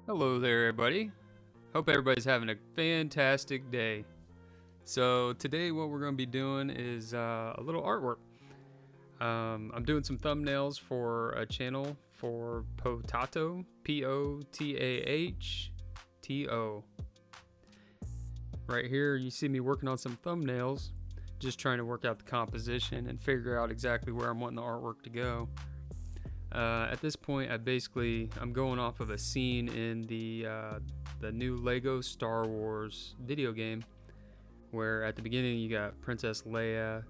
Hello there, everybody. Hope everybody's having a fantastic day. So, today, what we're going to be doing is a little artwork. I'm doing some thumbnails for a channel for Potato, P-O-T-A-H-T-O. Right here, you see me working on some thumbnails, just trying to work out the composition and figure out exactly where I'm wanting the artwork to go. At this point, I'm going off of a scene in the new Lego Star Wars video game, where at the beginning you got Princess Leia.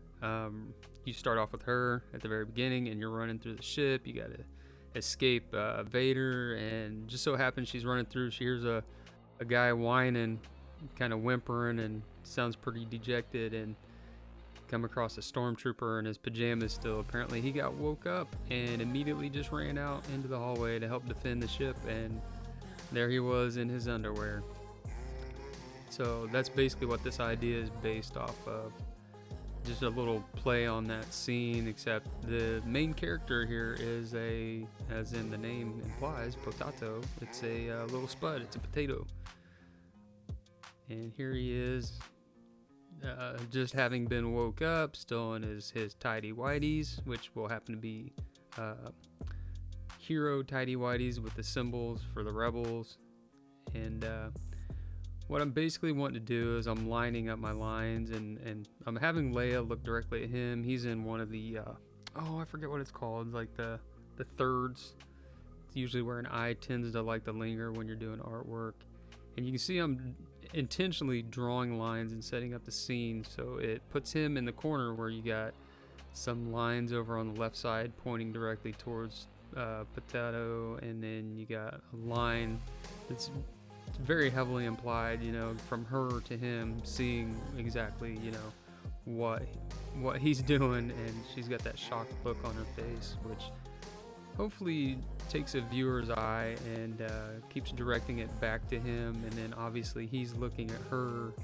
You start off with her at the very beginning, and you're running through the ship. You got to escape Vader, and just so happens she's running through. She hears a guy whining, kind of whimpering, and sounds pretty dejected, and come across a stormtrooper in his pajamas still. Apparently he got woke up and immediately just ran out into the hallway to help defend the ship, and there he was in his underwear. So that's basically what this idea is based off of. Just a little play on that scene, except the main character here is as in the name implies, potato. It's a little spud, it's a potato. And here he is, just having been woke up, still in his tidy whities, which will happen to be hero tidy whities with the symbols for the rebels. And what I'm basically wanting to do is I'm lining up my lines, and I'm having Leia look directly at him. He's in one of the I forget what it's called, like the thirds. It's usually where an eye tends to like to linger when you're doing artwork. And you can see I'm intentionally drawing lines and setting up the scene, so it puts him in the corner where you got some lines over on the left side pointing directly towards Potato, and then you got a line that's very heavily implied, from her to him, seeing exactly, what he's doing, and she's got that shocked look on her face, which hopefully takes a viewer's eye and keeps directing it back to him, and then obviously he's looking at her,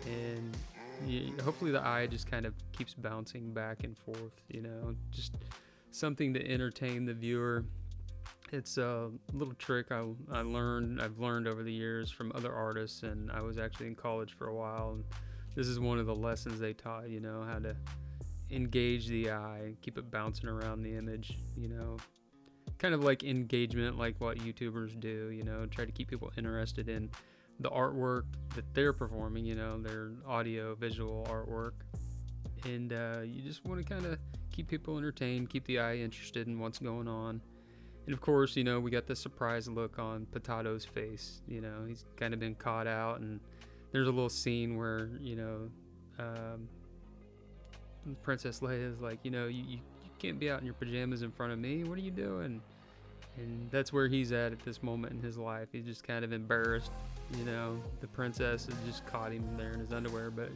and hopefully the eye just kind of keeps bouncing back and forth, just something to entertain the viewer. It's a little trick I've learned over the years from other artists, and I was actually in college for a while, and this is one of the lessons they taught, how to engage the eye, keep it bouncing around the image, kind of like engagement, like what YouTubers do, try to keep people interested in the artwork that they're performing, their audio visual artwork. And you just want to kind of keep people entertained, keep the eye interested in what's going on. And of course, we got the surprise look on Potato's face. He's kind of been caught out, and there's a little scene where, Princess Leia is like, you can't be out in your pajamas in front of me. What are you doing? And that's where he's at this moment in his life. He's just kind of embarrassed. The princess has just caught him there in his underwear. But,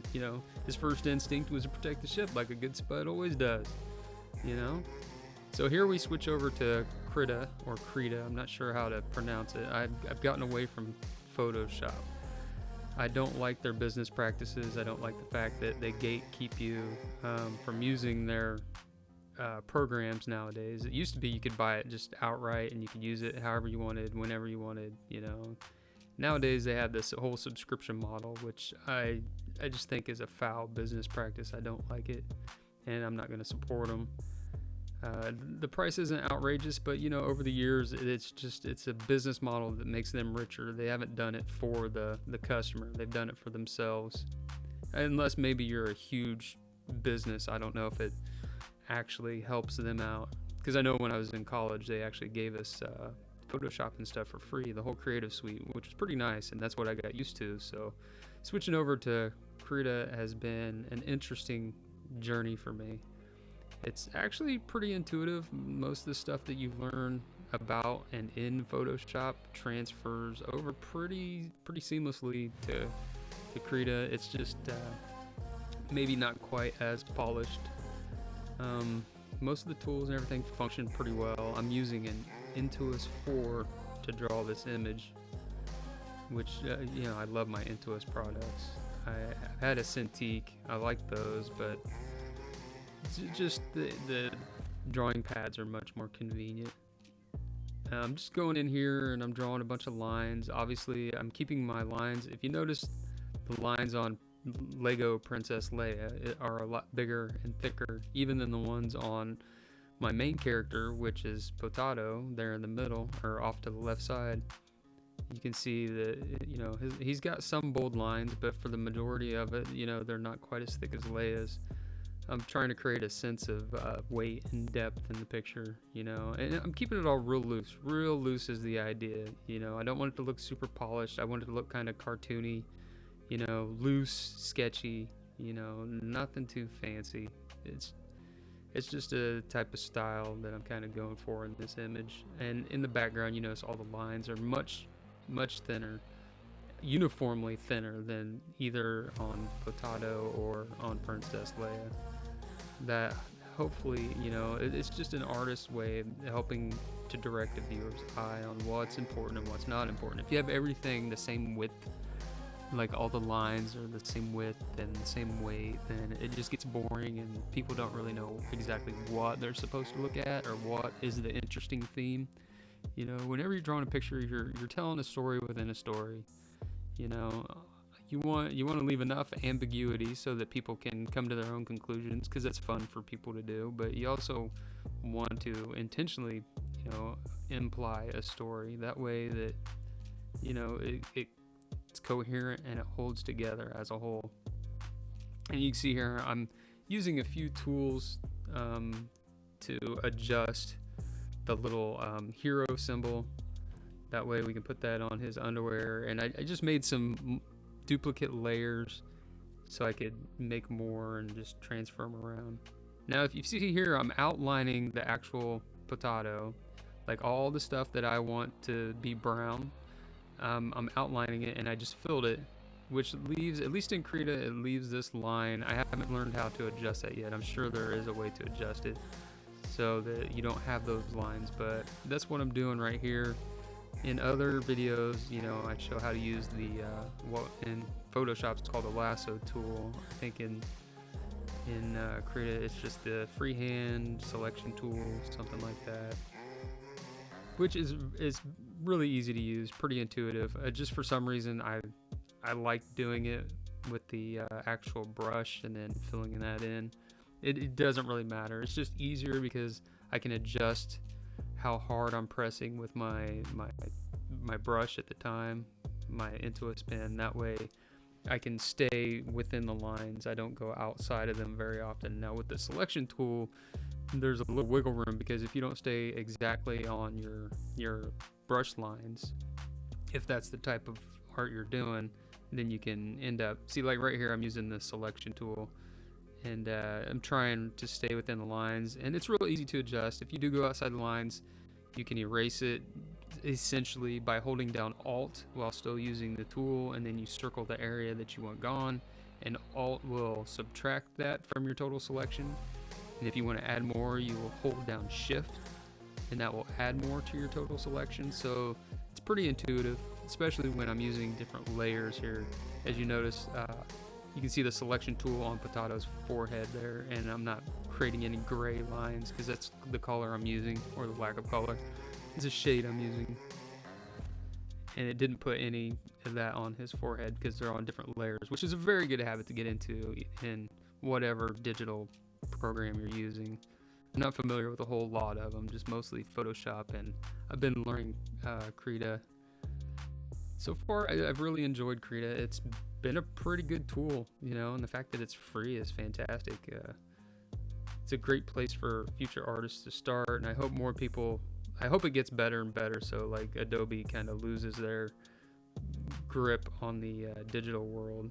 his first instinct was to protect the ship like a good spud always does. So here we switch over to Krita, or Krita. I'm not sure how to pronounce it. I've gotten away from Photoshop. I don't like their business practices. I don't like the fact that they gatekeep you from using their programs nowadays. It used to be you could buy it just outright and you could use it however you wanted, whenever you wanted, Nowadays they have this whole subscription model, which I just think is a foul business practice. I don't like it, and I'm not going to support them. The price isn't outrageous, but over the years, it's a business model that makes them richer. They haven't done it for the customer. They've done it for themselves. Unless maybe you're a huge business. I don't know if it actually helps them out. Because I know when I was in college, they actually gave us Photoshop and stuff for free, the whole Creative Suite, which was pretty nice, and that's what I got used to. So switching over to Krita has been an interesting journey for me. It's actually pretty intuitive. Most of the stuff that you learn about and in Photoshop transfers over pretty seamlessly to Krita. It's just maybe not quite as polished. Most of the tools and everything function pretty well. I'm using an Intuos 4 to draw this image, which I love my Intuos products. I've had a Cintiq. I like those, but just the drawing pads are much more convenient. I'm just going in here and I'm drawing a bunch of lines. Obviously, I'm keeping my lines. If you notice, the lines on Lego Princess Leia are a lot bigger and thicker, even than the ones on my main character, which is Potato, there in the middle, or off to the left side. You can see that, he's got some bold lines, but for the majority of it, they're not quite as thick as Leia's. I'm trying to create a sense of weight and depth in the picture, and I'm keeping it all real loose. Real loose is the idea, I don't want it to look super polished. I want it to look kind of cartoony, loose, sketchy, nothing too fancy. It's just a type of style that I'm kind of going for in this image. And in the background, you notice all the lines are much, much thinner, uniformly thinner than either on Potato or on Princess Leia. That hopefully, it's just an artist's way of helping to direct a viewer's eye on what's important and what's not important. If you have everything the same width, like all the lines are the same width and the same weight, then it just gets boring and people don't really know exactly what they're supposed to look at or what is the interesting theme. Whenever you're drawing a picture, you're telling a story within a story. You want to leave enough ambiguity so that people can come to their own conclusions, because that's fun for people to do. But you also want to intentionally, imply a story. That way that, it's coherent and it holds together as a whole. And you can see here I'm using a few tools to adjust the little hero symbol. That way we can put that on his underwear. And I just made some duplicate layers so I could make more and just transfer them around. Now if you see here, I'm outlining the actual Potato, like all the stuff that I want to be brown. I'm outlining it and I just filled it, which leaves, at least in Krita, it leaves this line. I haven't learned how to adjust that yet. I'm sure there is a way to adjust it so that you don't have those lines, but that's what I'm doing right here. In other videos, I show how to use the what in Photoshop it's called the lasso tool. I think in Krita it's just the freehand selection tool, something like that, which is really easy to use, pretty intuitive. Just for some reason I like doing it with the actual brush and then filling that in. It doesn't really matter. It's just easier because I can adjust how hard I'm pressing with my brush at the time, my Intuos pen. That way I can stay within the lines. I don't go outside of them very often. Now with the selection tool, there's a little wiggle room, because if you don't stay exactly on your brush lines, if that's the type of art you're doing, then you can end up, see, like right here I'm using the selection tool and I'm trying to stay within the lines, and it's real easy to adjust. If you do go outside the lines, you can erase it essentially by holding down Alt while still using the tool, and then you circle the area that you want gone, and Alt will subtract that from your total selection. And if you want to add more, you will hold down Shift, and that will add more to your total selection. So it's pretty intuitive, especially when I'm using different layers here. As you notice, you can see the selection tool on Potato's forehead there, and I'm not creating any gray lines because that's the color I'm using, or the lack of color. It's a shade I'm using, and it didn't put any of that on his forehead because they're on different layers, which is a very good habit to get into in whatever digital program you're using. I'm not familiar with a whole lot of them, just mostly Photoshop, and I've been learning Krita. So far, I've really enjoyed Krita. It's been a pretty good tool, and the fact that it's free is fantastic. It's a great place for future artists to start, and I hope more people, I hope it gets better and better, so like Adobe kind of loses their grip on the digital world.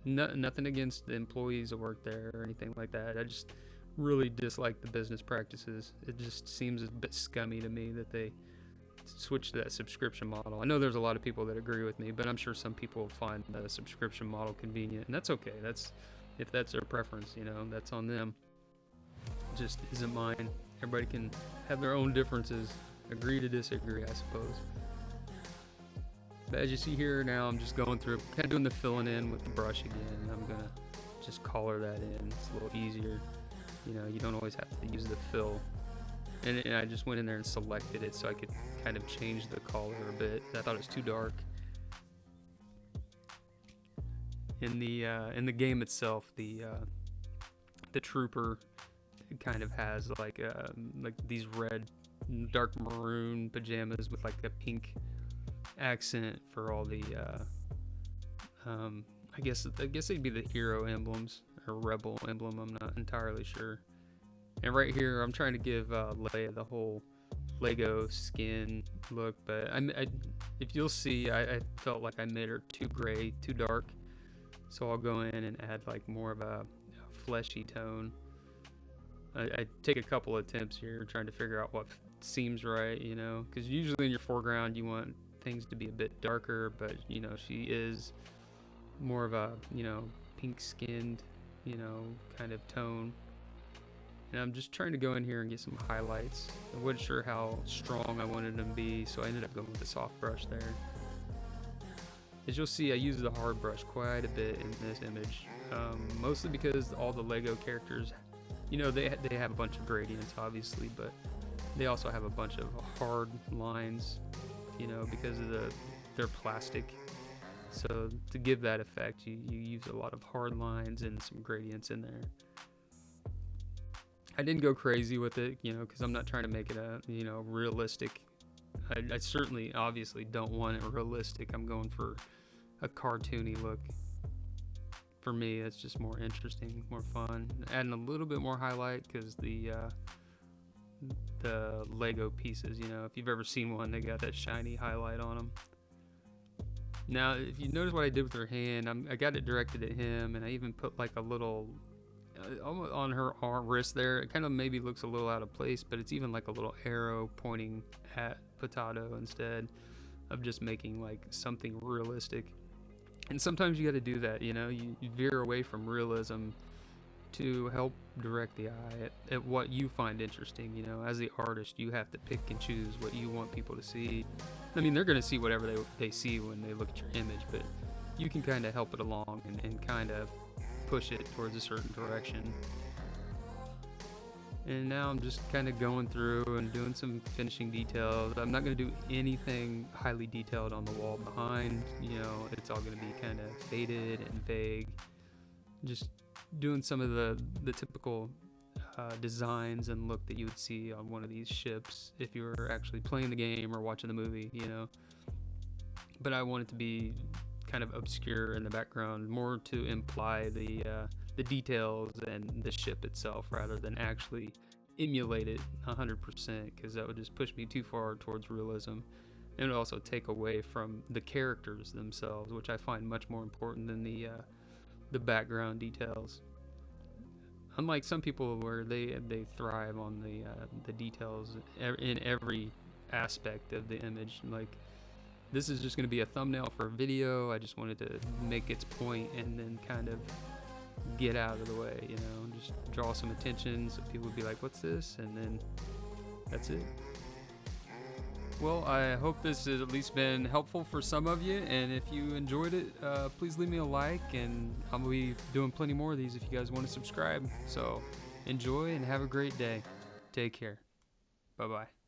Nothing against the employees that work there or anything like that. I just really dislike the business practices. It just seems a bit scummy to me that they switch to that subscription model. I know there's a lot of people that agree with me, but I'm sure some people find the subscription model convenient, and that's okay. If that's their preference, that's on them. It just isn't mine. Everybody can have their own differences, agree to disagree, I suppose. But as you see here now, I'm just going through, kind of doing the filling in with the brush again, and I'm gonna just color that in. It's a little easier. You don't always have to use the fill and I just went in there and selected it so I could kind of change the color a bit. I thought it was too dark. In the game itself, the trooper kind of has like these red, dark maroon pajamas with like a pink accent for all the I guess they'd be the hero emblems or rebel emblem. I'm not entirely sure. And right here, I'm trying to give Leia the whole Lego skin look, but if you'll see, I felt like I made her too gray, too dark. So I'll go in and add like more of a fleshy tone. I take a couple attempts here trying to figure out what seems right, you know, because usually in your foreground you want things to be a bit darker, but you know, she is more of a, you know, pink skinned, you know, kind of tone. And I'm just trying to go in here and get some highlights. I wasn't sure how strong I wanted them to be, so I ended up going with the soft brush there. As you'll see, I use the hard brush quite a bit in this image, mostly because all the Lego characters, you know, they have a bunch of gradients, obviously, but they also have a bunch of hard lines, you know, because of their plastic. So to give that effect, you use a lot of hard lines and some gradients in there. I didn't go crazy with it, you know, because I'm not trying to make it a, you know, realistic. I certainly, obviously, don't want it realistic. I'm going for a cartoony look. For me, it's just more interesting, more fun. Adding a little bit more highlight because the Lego pieces, you know, if you've ever seen one, they got that shiny highlight on them. Now, if you notice what I did with her hand, I got it directed at him, and I even put like a little on her arm wrist there. It kind of maybe looks a little out of place, but it's even like a little arrow pointing at Potato instead of just making like something realistic. And sometimes you got to do that, you know, you veer away from realism to help direct the eye at what you find interesting. You know, as the artist, you have to pick and choose what you want people to see. I mean, they're going to see whatever they see when they look at your image, but you can kind of help it along and kind of push it towards a certain direction. And now I'm just kind of going through and doing some finishing details. I'm not going to do anything highly detailed on the wall behind, you know, it's all going to be kind of faded and vague. Just doing some of the typical designs and look that you would see on one of these ships if you were actually playing the game or watching the movie, you know. But I want it to be kind of obscure in the background, more to imply the details and the ship itself rather than actually emulate it 100%, because that would just push me too far towards realism, and it would also take away from the characters themselves, which I find much more important than the background details. Unlike some people where they thrive on the details in every aspect of the image, like this is just going to be a thumbnail for a video. I just wanted to make its point and then kind of get out of the way, you know, just draw some attention so people would be like, what's this? And then that's it. Well, I hope this has at least been helpful for some of you, and if you enjoyed it, please leave me a like, and I'm going to be doing plenty more of these if you guys want to subscribe. So enjoy and have a great day. Take care. Bye-bye.